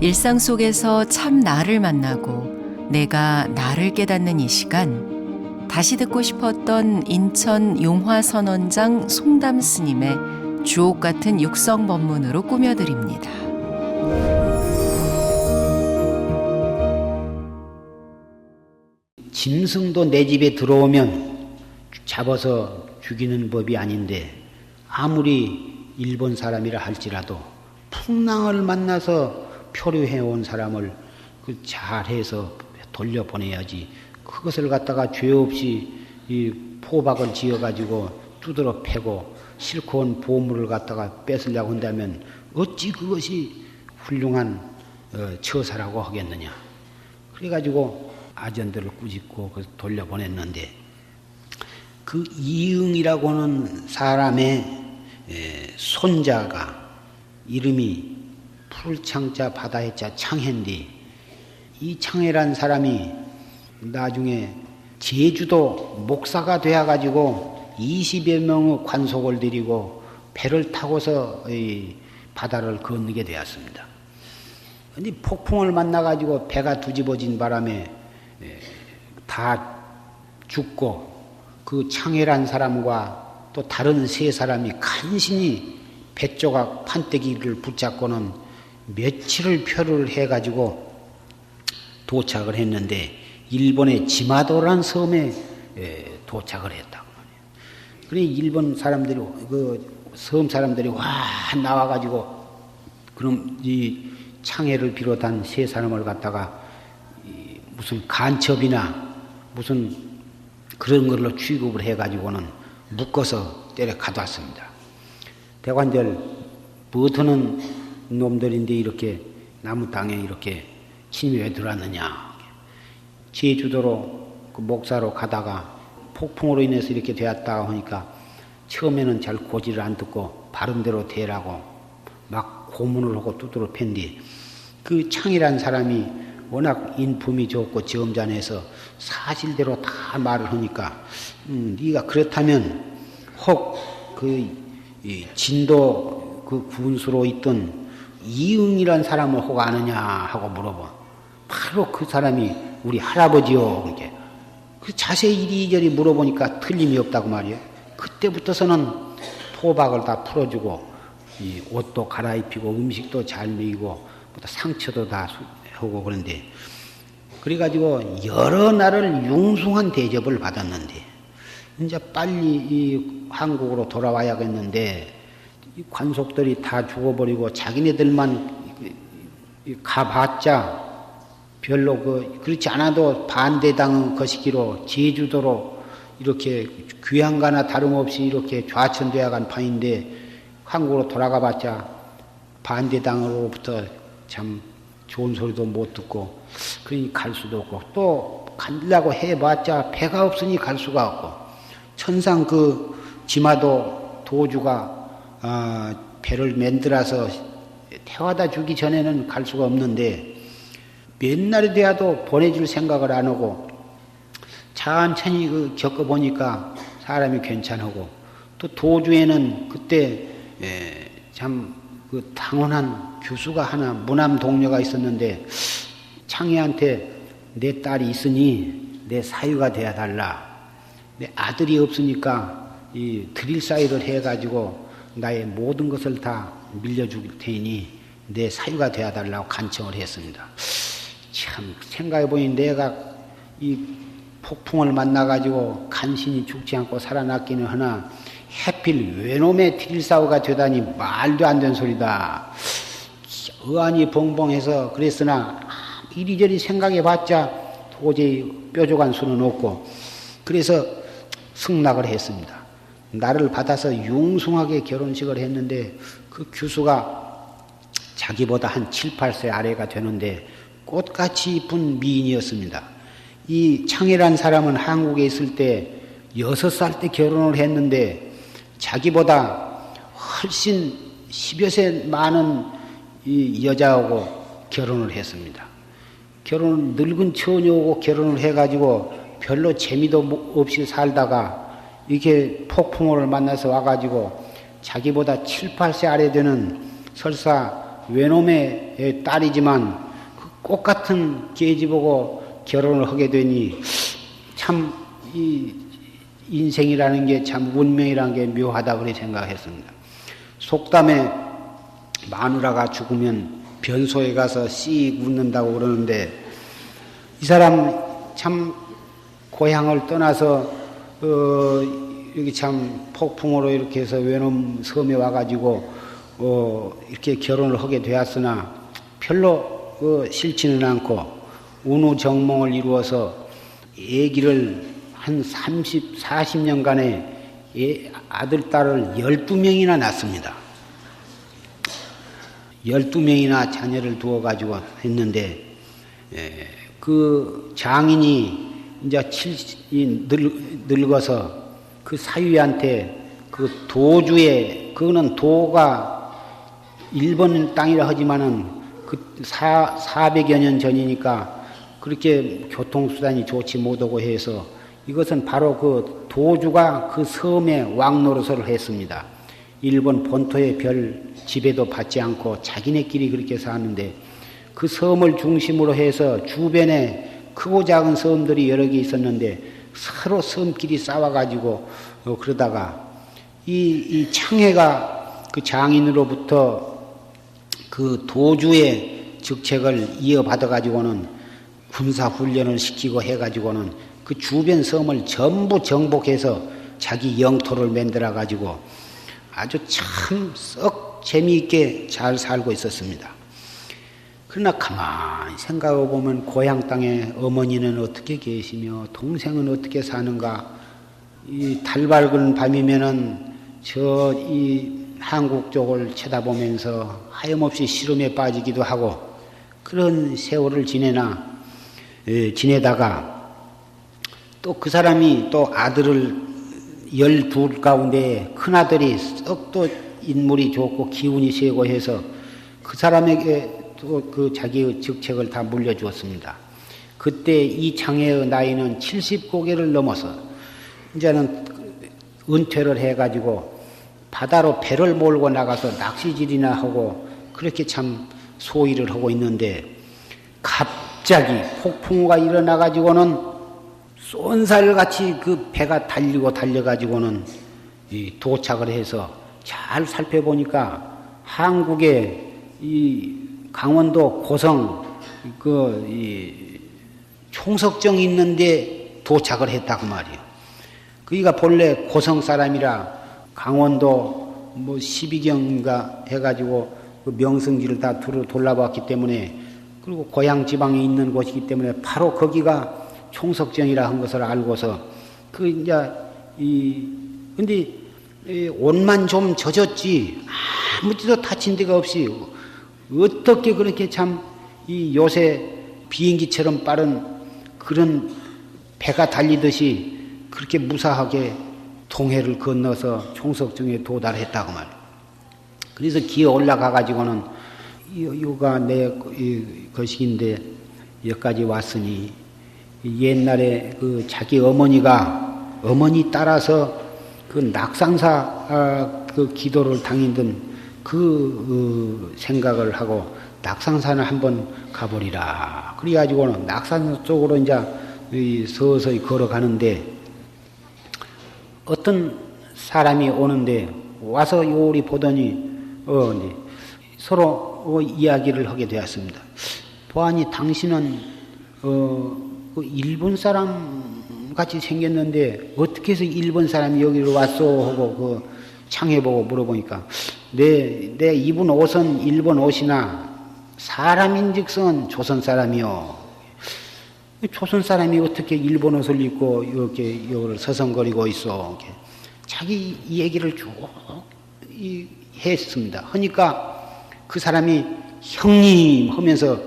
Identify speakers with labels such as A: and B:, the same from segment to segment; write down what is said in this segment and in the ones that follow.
A: 일상 속에서 참 나를 만나고 내가 나를 깨닫는 이 시간, 다시 듣고 싶었던 인천 용화선원장 송담 스님의 주옥 같은 육성 법문으로 꾸며드립니다.
B: 짐승도 내 집에 들어오면 잡아서 죽이는 법이 아닌데, 아무리 일본 사람이라 할지라도 풍랑을 만나서 표류해온 사람을 잘해서 돌려보내야지, 그것을 갖다가 죄 없이 이 포박을 지어가지고 두드러 패고 실컷 온 보물을 갖다가 뺏으려고 한다면 어찌 그것이 훌륭한 처사라고 하겠느냐. 그래가지고 아전들을 꾸짖고 돌려보냈는데, 그 이응이라고 하는 사람의 손자가 이름이 풀창자 바다해자 창해인데, 이 창해란 사람이 나중에 제주도 목사가 되어가지고 20여 명의 관속을 들이고 배를 타고서 이 바다를 건너게 되었습니다. 근데 폭풍을 만나가지고 배가 뒤집어진 바람에 다 죽고, 그 창해란 사람과 또 다른 세 사람이 간신히 뱃조각 판때기를 붙잡고는 며칠을 표류를 해가지고 도착을 했는데, 일본의 지마도라는 섬에 도착을 했다고 말이에요. 그래 일본 사람들이, 그 섬 사람들이 와 나와가지고, 그럼 이 창해를 비롯한 세 사람을 갖다가 무슨 간첩이나 무슨 그런 걸로 취급을 해가지고는 묶어서 때려 가둬왔습니다. 대관절 버터는 놈들인데 이렇게 나무 땅에 이렇게 침이 왜 들어왔느냐. 제주도로 그 목사로 가다가 폭풍으로 인해서 이렇게 되었다 하니까 처음에는 잘 고지를 안 듣고 바른 대로 되라고 막 고문을 하고 두드러 팬뒤, 그 창이란 사람이 워낙 인품이 좋고 점잖아서 사실대로 다 말을 하니까, 네가 그렇다면 혹 그 진도 그 군수로 있던 이응이란 사람을 혹 아느냐 하고 물어봐. 바로 그 사람이 우리 할아버지요. 그게 그 자세히 이리저리 물어보니까 틀림이 없다고 말이에요. 그때부터서는 포박을 다 풀어주고, 이 옷도 갈아입히고 음식도 잘 먹이고 상처도 다 하고 그런데, 그래가지고 여러 날을 융숭한 대접을 받았는데, 이제 빨리 이 한국으로 돌아와야겠는데, 이 관속들이 다 죽어버리고 자기네들만 가봤자 별로 그렇지 않아도 반대당한 것이기로 제주도로 이렇게 귀향가나 다름없이 이렇게 좌천되어 간 판인데, 한국으로 돌아가봤자 반대당으로부터 참 좋은 소리도 못 듣고, 그러니 갈 수도 없고, 또 가려고 해봤자 배가 없으니 갈 수가 없고, 천상 그 지마도 도주가 배를 만들어서 태워다 주기 전에는 갈 수가 없는데, 몇 날이 돼도 보내줄 생각을 안 하고 천천히 겪어보니까 사람이 괜찮고, 또 도주에는 그때 참 그 당원한 교수가 하나, 무남 동료가 있었는데, 창희한테 내 딸이 있으니 내 사유가 되어 달라. 내 아들이 없으니까 이 드릴 사유를 해가지고 나의 모든 것을 다 밀려줄 테니 내 사유가 되어 달라고 간청을 했습니다. 참 생각해보니 내가 이 폭풍을 만나가지고 간신히 죽지 않고 살아났기는 하나, 해필 외놈의 딜사우가 되다니 말도 안 되는 소리다. 의안이 벙벙해서 그랬으나 이리저리 생각해봤자 도저히 뾰족한 수는 없고, 그래서 승낙을 했습니다. 나를 받아서 융숭하게 결혼식을 했는데, 그 교수가 자기보다 한 7, 8세 아래가 되는데 꽃같이 이쁜 미인이었습니다. 이 창이란 사람은 한국에 있을 때 6살 때 결혼을 했는데, 자기보다 훨씬 10여 세 많은 이 여자하고 결혼을 했습니다. 늙은 처녀하고 결혼을 해가지고 별로 재미도 없이 살다가 이렇게 폭풍우를 만나서 와가지고 자기보다 7, 8세 아래 되는 설사 외놈의 딸이지만 그 꽃같은 계집하고 결혼을 하게 되니 참 이 인생이라는 게 참 운명이라는 게 묘하다 그렇게 생각했습니다. 속담에 마누라가 죽으면 변소에 가서 씩 웃는다고 그러는데 이 사람 참 고향을 떠나서 여기 참 폭풍으로 이렇게 해서 외놈 섬에 와가지고 이렇게 결혼을 하게 되었으나 별로 싫지는 않고 운우정몽을 이루어서 아기를 한 40년간에 아들, 딸을 12명이나 낳습니다. 12명이나 자녀를 두어가지고 했는데, 그 장인이 이제 늙어서 그 사위한테 그 도주에, 그거는 도가 일본 땅이라 하지만은 그 400여 년 전이니까 그렇게 교통수단이 좋지 못하고 해서 이것은 바로 그 도주가 그 섬에 왕노릇을 했습니다. 일본 본토의 별 지배도 받지 않고 자기네끼리 그렇게 사는데 그 섬을 중심으로 해서 주변에 크고 작은 섬들이 여러 개 있었는데 서로 섬끼리 싸워가지고 그러다가 이 창해가 그 장인으로부터 그 도주의 직책을 이어받아가지고는 군사훈련을 시키고 해가지고는 그 주변 섬을 전부 정복해서 자기 영토를 만들어가지고 아주 참 썩 재미있게 잘 살고 있었습니다. 그러나 가만히 생각해 보면 고향 땅에 어머니는 어떻게 계시며 동생은 어떻게 사는가, 이 달밝은 밤이면은 저 이 한국 쪽을 쳐다보면서 하염없이 시름에 빠지기도 하고 그런 세월을 지내다가 또 그 사람이 또 아들을 12 가운데 큰아들이 썩 또 인물이 좋고 기운이 세고 해서 그 사람에게 또 그 자기의 직책을 다 물려주었습니다. 그때 이 장애의 나이는 70고개를 넘어서 이제는 은퇴를 해가지고 바다로 배를 몰고 나가서 낚시질이나 하고 그렇게 참 소일을 하고 있는데 갑자기 폭풍우가 일어나가지고는 쏜살같이 그 배가 달려가지고는 도착을 해서 잘 살펴보니까 한국의 이 강원도 고성 총석정이 있는데 도착을 했다고 말이에요. 그이가 본래 고성 사람이라 강원도 뭐 12경인가 해가지고 그 명승지를 다 돌아봤기 때문에 그리고 고향 지방에 있는 곳이기 때문에 바로 거기가 총석정이라 한 것을 알고서 근데 옷만 좀 젖었지 아무데도 다친 데가 없이 어떻게 그렇게 참 이 요새 비행기처럼 빠른 그런 배가 달리듯이 그렇게 무사하게 동해를 건너서 총석정에 도달했다고 말이에요. 그래서 기어 올라가 가지고는 요가 내 것인데 여기까지 왔으니 옛날에 그 자기 어머니 따라서 그 낙상사 그 기도를 당했던 그 생각을 하고 낙상산을 한번 가보리라. 그래가지고는 낙산 쪽으로 이제 서서히 걸어가는데 어떤 사람이 오는데 와서 요리 보더니 서로 이야기를 하게 되었습니다. 보아니 당신은 그 일본 사람 같이 생겼는데 어떻게 해서 일본 사람이 여기로 왔소 하고 그 창해보고 물어보니까 내 입은 옷은 일본 옷이나 사람인즉슨 조선 사람이요. 조선 사람이 어떻게 일본 옷을 입고 이렇게 여기를 서성거리고 있어. 자기 얘기를 쭉 했습니다. 하니까 그 사람이 형님 하면서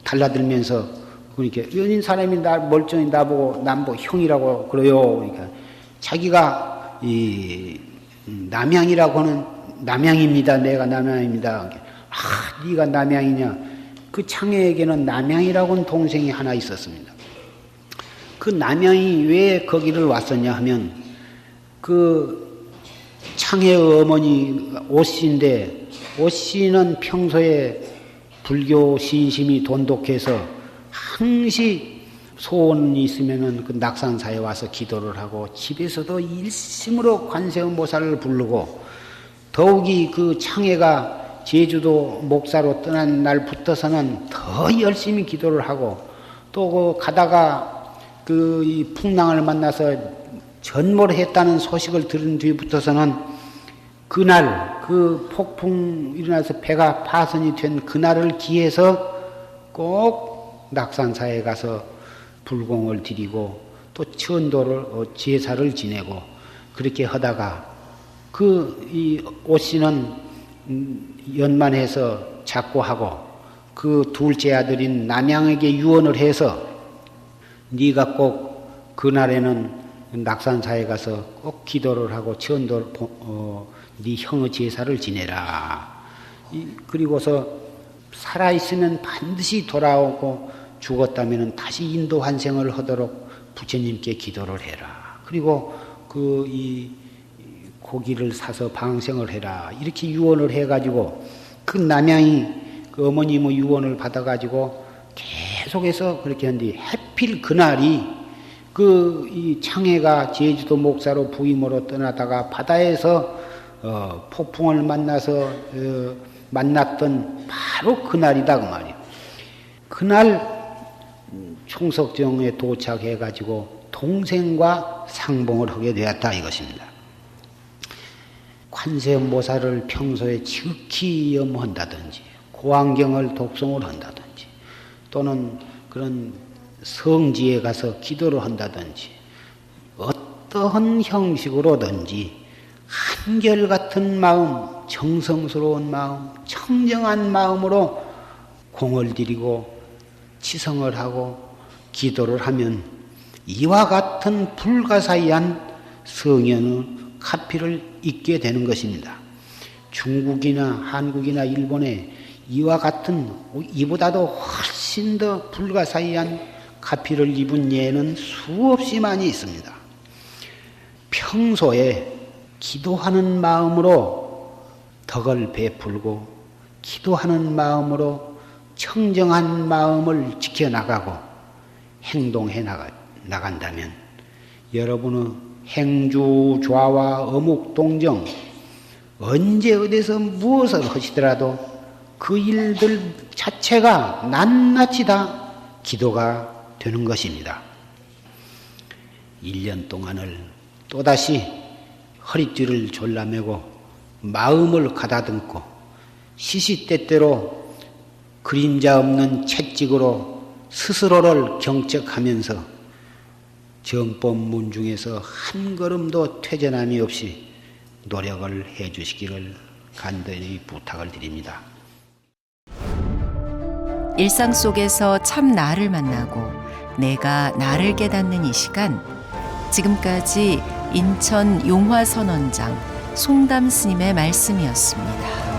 B: 달라들면서 그러니까 연인 사람이 멀쩡히 나보고 남보 형이라고 그래요. 그러니까 자기가 남양이라고 하는 남양입니다. 내가 남양입니다. 네가 남양이냐? 그 창해에게는 남양이라고 하는 동생이 하나 있었습니다. 그 남양이 왜 거기를 왔었냐 하면 그 창의 어머니 오씨인데 오씨는 평소에 불교 신심이 돈독해서 항시 소원이 있으면은 그 낙산사에 와서 기도를 하고 집에서도 일심으로 관세음보살을 부르고 더욱이 그 창해가 제주도 목사로 떠난 날부터서는 더 열심히 기도를 하고 또 그 가다가 그 이 풍랑을 만나서 전몰 했다는 소식을 들은 뒤부터서는 그날 그 폭풍 일어나서 배가 파손이 된 그날을 기해서 꼭 낙산사에 가서 불공을 드리고 또 천도를 제사를 지내고 그렇게 하다가 그 이 오씨는 연만해서 작고하고 그 둘째 아들인 남양에게 유언을 해서 네가 꼭 그날에는 낙산사에 가서 꼭 기도를 하고 천도 네 형의 제사를 지내라. 그리고서 살아있으면 반드시 돌아오고 죽었다면 다시 인도 환생을 하도록 부처님께 기도를 해라. 그리고 그 이 고기를 사서 방생을 해라. 이렇게 유언을 해가지고 그 남양이 그 어머님의 유언을 받아가지고 계속해서 그렇게 한뒤 하필 그날이 그 이 창해가 제주도 목사로 부임으로 떠나다가 바다에서 폭풍을 만나서 만났던 바로 그날이다 그 말이에요. 그날 총석정에 도착해가지고 동생과 상봉을 하게 되었다 이것입니다. 관세음보살을 평소에 지극히 염한다든지 고안경을 독송을 한다든지 또는 그런 성지에 가서 기도를 한다든지 어떠한 형식으로든지 한결같은 마음, 정성스러운 마음, 청정한 마음으로 공을 들이고 치성을 하고 기도를 하면 이와 같은 불가사의한 성현의 카피를 잊게 되는 것입니다. 중국이나 한국이나 일본에 이와 같은 이보다도 훨씬 더 불가사의한 카피를 입은 예는 수없이 많이 있습니다. 평소에 기도하는 마음으로 덕을 베풀고 기도하는 마음으로 청정한 마음을 지켜나가고 행동해 나간다면 여러분의 행주, 좌와 어묵, 동정 언제 어디서 무엇을 하시더라도 그 일들 자체가 낱낱이 다 기도가 되는 것입니다. 1년 동안을 또다시 허리띠를 졸라매고 마음을 가다듬고 시시때때로 그림자 없는 채찍으로 스스로를 경책하면서 정법문 중에서 한 걸음도 퇴전함이 없이 노력을 해 주시기를 간절히 부탁을 드립니다.
A: 일상 속에서 참 나를 만나고 내가 나를 깨닫는 이 시간, 지금까지 인천 용화선원장 송담 스님의 말씀이었습니다.